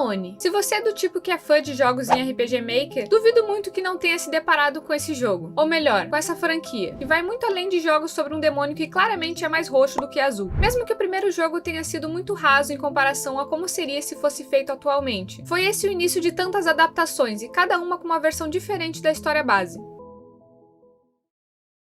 Aoni. Se você é do tipo que é fã de jogos em RPG Maker, duvido muito que não tenha se deparado com esse jogo. Ou melhor, com essa franquia, que vai muito além de jogos sobre um demônio que claramente é mais roxo do que azul. Mesmo que o primeiro jogo tenha sido muito raso em comparação a como seria se fosse feito atualmente. Foi esse o início de tantas adaptações, e cada uma com uma versão diferente da história base.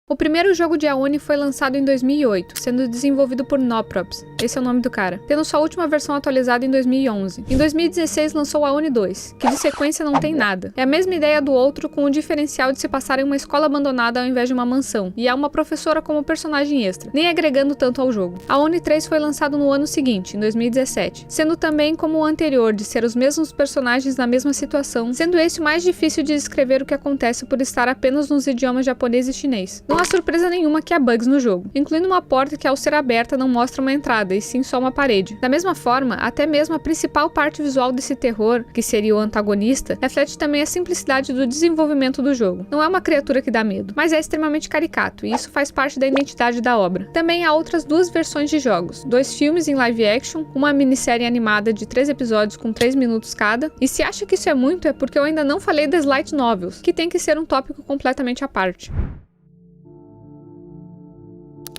O primeiro jogo de Aoni foi lançado em 2008, sendo desenvolvido por Noprops, esse é o nome do cara, tendo sua última versão atualizada em 2011. Em 2016 lançou Aoni 2, que de sequência não tem nada. É a mesma ideia do outro, com o diferencial de se passar em uma escola abandonada ao invés de uma mansão, e há uma professora como personagem extra, nem agregando tanto ao jogo. Aoni 3 foi lançado no ano seguinte, em 2017, sendo também como o anterior, de ser os mesmos personagens na mesma situação, sendo esse o mais difícil de descrever o que acontece por estar apenas nos idiomas japonês e chinês. Não há surpresa nenhuma que há bugs no jogo, incluindo uma porta que ao ser aberta não mostra uma entrada, e sim só uma parede. Da mesma forma, até mesmo a principal parte visual desse terror, que seria o antagonista, reflete também a simplicidade do desenvolvimento do jogo. Não é uma criatura que dá medo, mas é extremamente caricato, e isso faz parte da identidade da obra. Também há outras duas versões de jogos, 2 filmes em live action, uma minissérie animada de 3 episódios com 3 minutos cada, e se acha que isso é muito é porque eu ainda não falei das light novels, que tem que ser um tópico completamente à parte.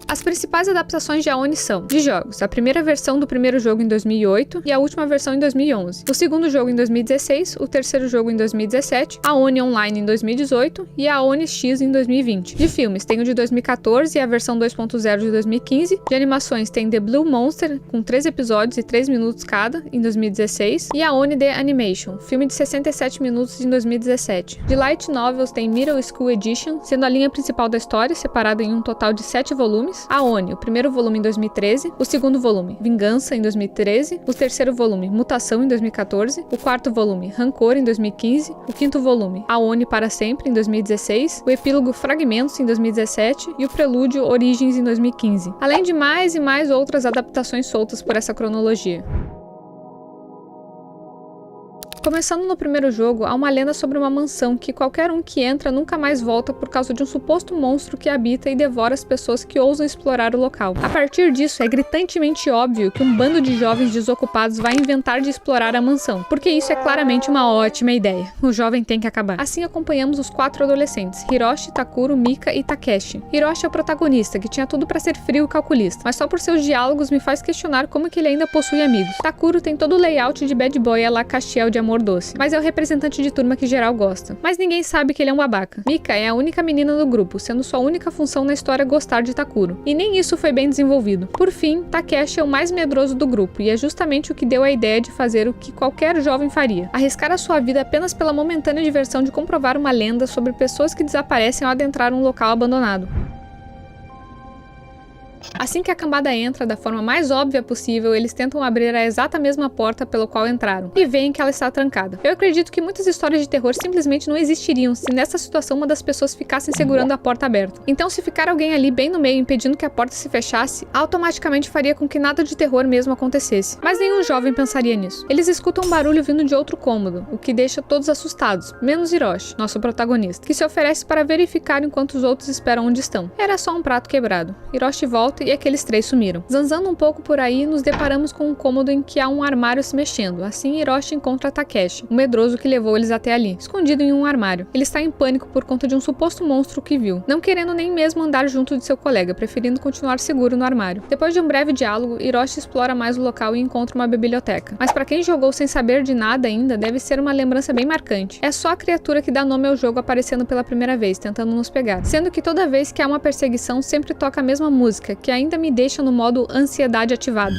As principais adaptações de Aoni são, de jogos, a primeira versão do primeiro jogo em 2008 e a última versão em 2011, o segundo jogo em 2016, o terceiro jogo em 2017, a Aoni Online em 2018 e a Aoni X em 2020. De filmes, tem o de 2014 e a versão 2.0 de 2015, de animações tem The Blue Monster, com 3 episódios e 3 minutos cada, em 2016, e a Aoni The Animation, filme de 67 minutos em 2017. De light novels tem Middle School Edition, sendo a linha principal da história, separada em um total de 7 volumes, Aoni, o primeiro volume em 2013, o segundo volume, Vingança, em 2013, o terceiro volume, Mutação, em 2014, o quarto volume, Rancor, em 2015, o quinto volume, Aoni para Sempre, em 2016, o epílogo Fragmentos, em 2017 e o prelúdio Origens, em 2015, além de mais e mais outras adaptações soltas por essa cronologia. Começando no primeiro jogo, há uma lenda sobre uma mansão que qualquer um que entra nunca mais volta por causa de um suposto monstro que habita e devora as pessoas que ousam explorar o local. A partir disso, é gritantemente óbvio que um bando de jovens desocupados vai inventar de explorar a mansão, porque isso é claramente uma ótima ideia. O jovem tem que acabar. Assim acompanhamos os 4 adolescentes, Hiroshi, Takuro, Mika e Takeshi. Hiroshi é o protagonista, que tinha tudo pra ser frio e calculista, mas só por seus diálogos me faz questionar como que ele ainda possui amigos. Takuro tem todo o layout de bad boy à la Castiel de amor doce, mas é o representante de turma que geral gosta. Mas ninguém sabe que ele é um babaca. Mika é a única menina do grupo, sendo sua única função na história gostar de Takuro. E nem isso foi bem desenvolvido. Por fim, Takeshi é o mais medroso do grupo, e é justamente o que deu a ideia de fazer o que qualquer jovem faria. Arriscar a sua vida apenas pela momentânea diversão de comprovar uma lenda sobre pessoas que desaparecem ao adentrar um local abandonado. Assim que a cambada entra da forma mais óbvia possível, eles tentam abrir a exata mesma porta pela qual entraram, e veem que ela está trancada. Eu acredito que muitas histórias de terror simplesmente não existiriam se nessa situação uma das pessoas ficasse segurando a porta aberta. Então, se ficar alguém ali bem no meio impedindo que a porta se fechasse, automaticamente faria com que nada de terror mesmo acontecesse. Mas nenhum jovem pensaria nisso. Eles escutam um barulho vindo de outro cômodo, o que deixa todos assustados, menos Hiroshi, nosso protagonista, que se oferece para verificar enquanto os outros esperam onde estão. Era só um prato quebrado. Hiroshi volta e aqueles 3 sumiram. Zanzando um pouco por aí, nos deparamos com um cômodo em que há um armário se mexendo. Assim, Hiroshi encontra Takeshi, o medroso que levou eles até ali, escondido em um armário. Ele está em pânico por conta de um suposto monstro que viu, não querendo nem mesmo andar junto de seu colega, preferindo continuar seguro no armário. Depois de um breve diálogo, Hiroshi explora mais o local e encontra uma biblioteca. Mas para quem jogou sem saber de nada ainda, deve ser uma lembrança bem marcante. É só a criatura que dá nome ao jogo aparecendo pela primeira vez, tentando nos pegar. Sendo que toda vez que há uma perseguição, sempre toca a mesma música, que ainda me deixa no modo ansiedade ativado.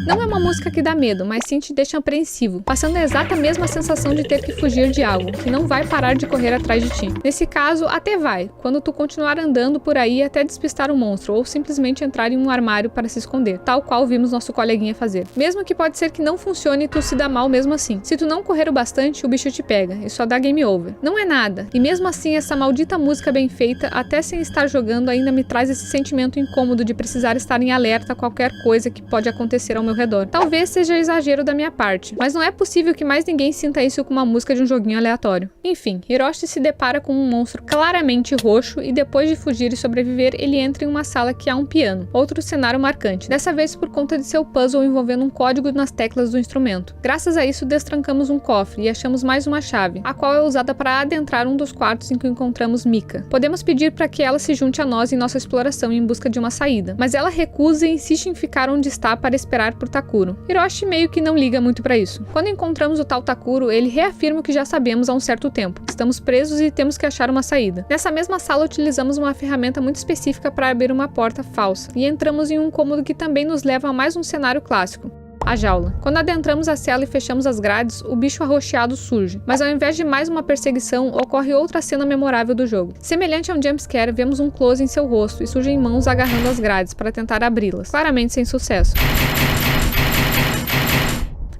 Não é uma música que dá medo, mas sim te deixa apreensivo, passando a exata mesma sensação de ter que fugir de algo, que não vai parar de correr atrás de ti. Nesse caso, até vai, quando tu continuar andando por aí até despistar o monstro, ou simplesmente entrar em um armário para se esconder, tal qual vimos nosso coleguinha fazer. Mesmo que pode ser que não funcione e tu se dá mal mesmo assim. Se tu não correr o bastante, o bicho te pega, e só dá game over. Não é nada, e mesmo assim essa maldita música bem feita, até sem estar jogando, ainda me traz esse sentimento incômodo de precisar estar em alerta a qualquer coisa que pode acontecer ao meu redor. Talvez seja exagero da minha parte, mas não é possível que mais ninguém sinta isso com uma música de um joguinho aleatório. Enfim, Hiroshi se depara com um monstro claramente roxo e depois de fugir e sobreviver, ele entra em uma sala que há um piano, outro cenário marcante, dessa vez por conta de seu puzzle envolvendo um código nas teclas do instrumento. Graças a isso, destrancamos um cofre e achamos mais uma chave, a qual é usada para adentrar um dos quartos em que encontramos Mika. Podemos pedir para que ela se junte a nós em nossa exploração em busca de uma saída, mas ela recusa e insiste em ficar onde está para esperar por Takuro. Hiroshi meio que não liga muito para isso. Quando encontramos o tal Takuro, ele reafirma o que já sabemos há um certo tempo. Estamos presos e temos que achar uma saída. Nessa mesma sala, utilizamos uma ferramenta muito específica para abrir uma porta falsa, e entramos em um cômodo que também nos leva a mais um cenário clássico. A jaula. Quando adentramos a cela e fechamos as grades, o bicho arroxeado surge, mas ao invés de mais uma perseguição, ocorre outra cena memorável do jogo. Semelhante a um jumpscare, vemos um close em seu rosto e surgem mãos agarrando as grades para tentar abri-las, claramente sem sucesso.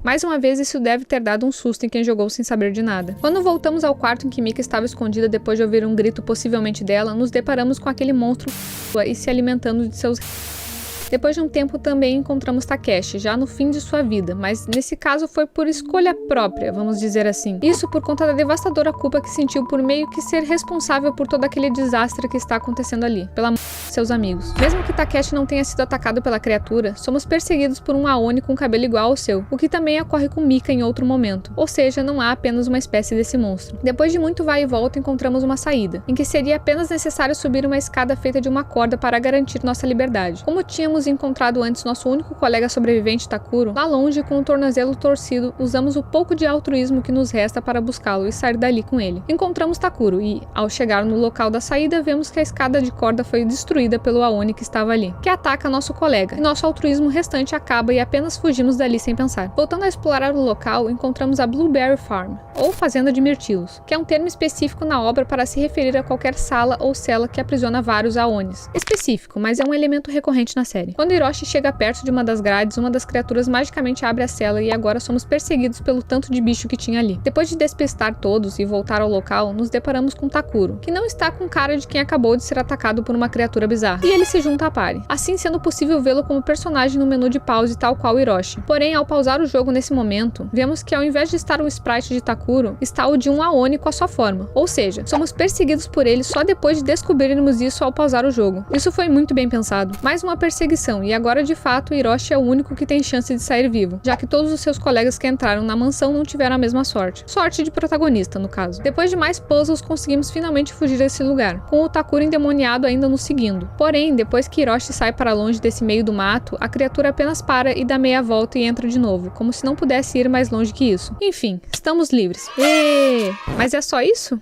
Mais uma vez, isso deve ter dado um susto em quem jogou sem saber de nada. Quando voltamos ao quarto em que Mika estava escondida depois de ouvir um grito possivelmente dela, nos deparamos com aquele monstro e se alimentando de seus... Depois de um tempo também encontramos Takeshi, já no fim de sua vida, mas nesse caso foi por escolha própria, vamos dizer assim. Isso por conta da devastadora culpa que sentiu por meio que ser responsável por todo aquele desastre que está acontecendo ali, pela de seus amigos. Mesmo que Takeshi não tenha sido atacado pela criatura, somos perseguidos por um Aoni com cabelo igual ao seu, o que também ocorre com Mika em outro momento, ou seja, não há apenas uma espécie desse monstro. Depois de muito vai e volta, encontramos uma saída, em que seria apenas necessário subir uma escada feita de uma corda para garantir nossa liberdade. Como tínhamos encontrado antes nosso único colega sobrevivente, Takuro, lá longe com o tornozelo torcido, usamos o pouco de altruísmo que nos resta para buscá-lo e sair dali com ele. Encontramos Takuro e, ao chegar no local da saída, vemos que a escada de corda foi destruída pelo Aoni que estava ali, que ataca nosso colega, e nosso altruísmo restante acaba e apenas fugimos dali sem pensar. Voltando a explorar o local, encontramos a Blueberry Farm, ou Fazenda de Mirtilos, que é um termo específico na obra para se referir a qualquer sala ou cela que aprisiona vários Aonis. Específico, mas é um elemento recorrente na série. Quando Hiroshi chega perto de uma das grades, uma das criaturas magicamente abre a cela e agora somos perseguidos pelo tanto de bicho que tinha ali. Depois de despistar todos e voltar ao local, nos deparamos com Takuro, que não está com cara de quem acabou de ser atacado por uma criatura bizarra, e ele se junta à party, assim sendo possível vê-lo como personagem no menu de pause tal qual Hiroshi. Porém, ao pausar o jogo nesse momento, vemos que ao invés de estar o sprite de Takuro, está o de um Aoni com a sua forma, ou seja, somos perseguidos por ele só depois de descobrirmos isso ao pausar o jogo. Isso foi muito bem pensado. Mais uma perseguição, e agora de fato Hiroshi é o único que tem chance de sair vivo, já que todos os seus colegas que entraram na mansão não tiveram a mesma sorte. Sorte de protagonista, no caso. Depois de mais puzzles, conseguimos finalmente fugir desse lugar, com o Takuro endemoniado ainda nos seguindo. Porém, depois que Hiroshi sai para longe desse meio do mato, a criatura apenas para e dá meia volta e entra de novo, como se não pudesse ir mais longe que isso. Enfim, estamos livres. Mas é só isso?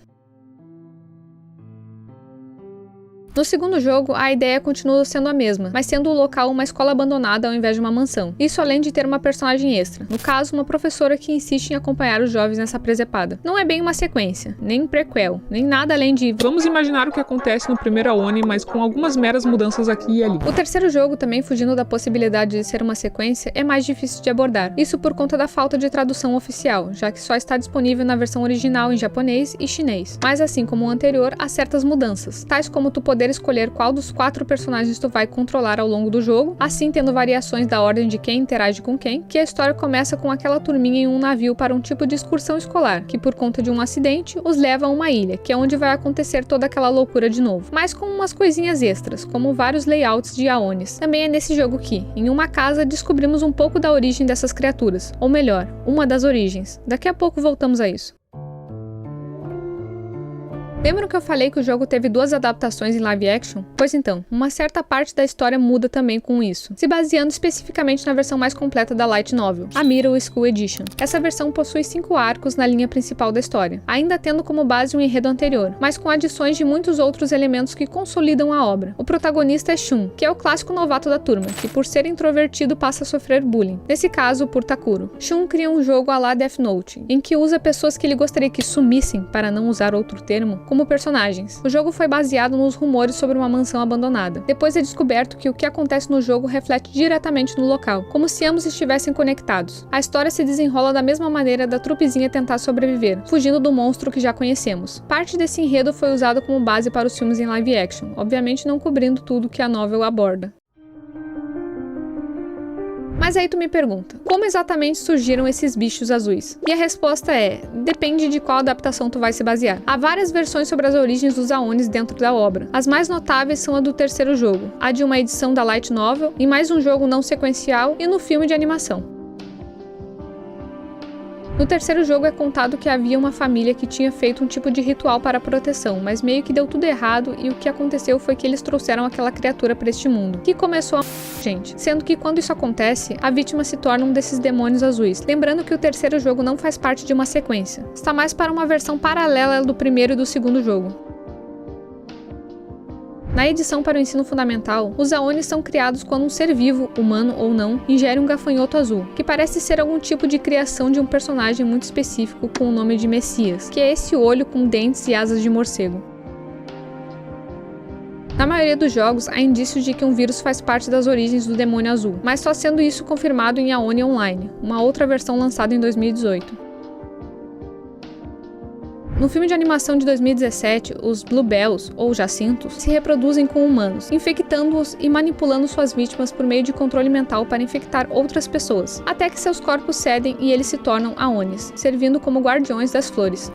No segundo jogo, a ideia continua sendo a mesma, mas sendo o local uma escola abandonada ao invés de uma mansão. Isso além de ter uma personagem extra, no caso, uma professora que insiste em acompanhar os jovens nessa presepada. Não é bem uma sequência, nem prequel, nem nada além de vamos imaginar o que acontece no primeiro Aoni, mas com algumas meras mudanças aqui e ali. O terceiro jogo, também fugindo da possibilidade de ser uma sequência, é mais difícil de abordar. Isso por conta da falta de tradução oficial, já que só está disponível na versão original em japonês e chinês. Mas assim como o anterior, há certas mudanças, tais como tu poder escolher qual dos 4 personagens tu vai controlar ao longo do jogo, assim tendo variações da ordem de quem interage com quem, que a história começa com aquela turminha em um navio para um tipo de excursão escolar, que por conta de um acidente, os leva a uma ilha, que é onde vai acontecer toda aquela loucura de novo, mas com umas coisinhas extras, como vários layouts de Aonis. Também é nesse jogo que, em uma casa, descobrimos um pouco da origem dessas criaturas, ou melhor, uma das origens. Daqui a pouco voltamos a isso. Lembram que eu falei que o jogo teve 2 adaptações em live action? Pois então, uma certa parte da história muda também com isso, se baseando especificamente na versão mais completa da Light Novel, a Middle School Edition. Essa versão possui 5 arcos na linha principal da história, ainda tendo como base um enredo anterior, mas com adições de muitos outros elementos que consolidam a obra. O protagonista é Shun, que é o clássico novato da turma, que por ser introvertido passa a sofrer bullying, nesse caso por Takuro. Shun cria um jogo à la Death Note, em que usa pessoas que ele gostaria que sumissem, para não usar outro termo, como personagens. O jogo foi baseado nos rumores sobre uma mansão abandonada. Depois é descoberto que o que acontece no jogo reflete diretamente no local, como se ambos estivessem conectados. A história se desenrola da mesma maneira da trupezinha tentar sobreviver, fugindo do monstro que já conhecemos. Parte desse enredo foi usado como base para os filmes em live action, obviamente não cobrindo tudo que a novel aborda. Mas aí tu me pergunta, como exatamente surgiram esses bichos azuis? E a resposta é, depende de qual adaptação tu vai se basear. Há várias versões sobre as origens dos Aonis dentro da obra. As mais notáveis são a do terceiro jogo, a de uma edição da Light Novel, em mais um jogo não sequencial e no filme de animação. No terceiro jogo é contado que havia uma família que tinha feito um tipo de ritual para a proteção, mas meio que deu tudo errado e o que aconteceu foi que eles trouxeram aquela criatura para este mundo, que começou a gente, sendo que quando isso acontece, a vítima se torna um desses demônios azuis. Lembrando que o terceiro jogo não faz parte de uma sequência, está mais para uma versão paralela do primeiro e do segundo jogo. Na edição para o ensino fundamental, os Aonis são criados quando um ser vivo, humano ou não, ingere um gafanhoto azul, que parece ser algum tipo de criação de um personagem muito específico com o nome de Messias, que é esse olho com dentes e asas de morcego. Na maioria dos jogos, há indícios de que um vírus faz parte das origens do demônio azul, mas só sendo isso confirmado em Aoni Online, uma outra versão lançada em 2018. No filme de animação de 2017, os Bluebells, ou Jacintos, se reproduzem com humanos, infectando-os e manipulando suas vítimas por meio de controle mental para infectar outras pessoas, até que seus corpos cedem e eles se tornam Aonis, servindo como guardiões das flores.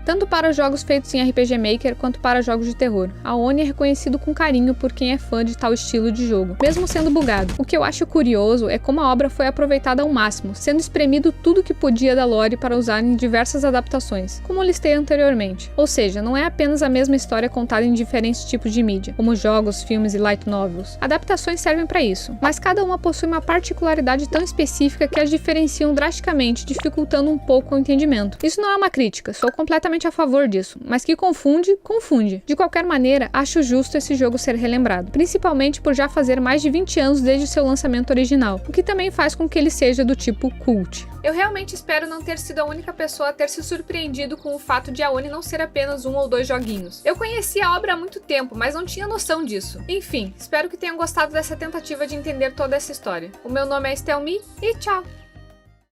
Tanto para jogos feitos em RPG Maker quanto para jogos de terror, Aoni é reconhecido com carinho por quem é fã de tal estilo de jogo, mesmo sendo bugado. O que eu acho curioso é como a obra foi aproveitada ao máximo, sendo espremido tudo que podia da lore para usar em diversas adaptações, como listei anteriormente. Ou seja, não é apenas a mesma história contada em diferentes tipos de mídia, como jogos, filmes e light novels. Adaptações servem para isso, mas cada uma possui uma particularidade tão específica que as diferenciam drasticamente, dificultando um pouco o entendimento. Isso não é uma crítica, sou completamente a favor disso, mas que confunde. De qualquer maneira, acho justo esse jogo ser relembrado, principalmente por já fazer mais de 20 anos desde seu lançamento original, o que também faz com que ele seja do tipo cult. Eu realmente espero não ter sido a única pessoa a ter se surpreendido com o fato de Aoni não ser apenas um ou dois joguinhos. Eu conheci a obra há muito tempo, mas não tinha noção disso. Enfim, espero que tenham gostado dessa tentativa de entender toda essa história. O meu nome é Estelmi e tchau!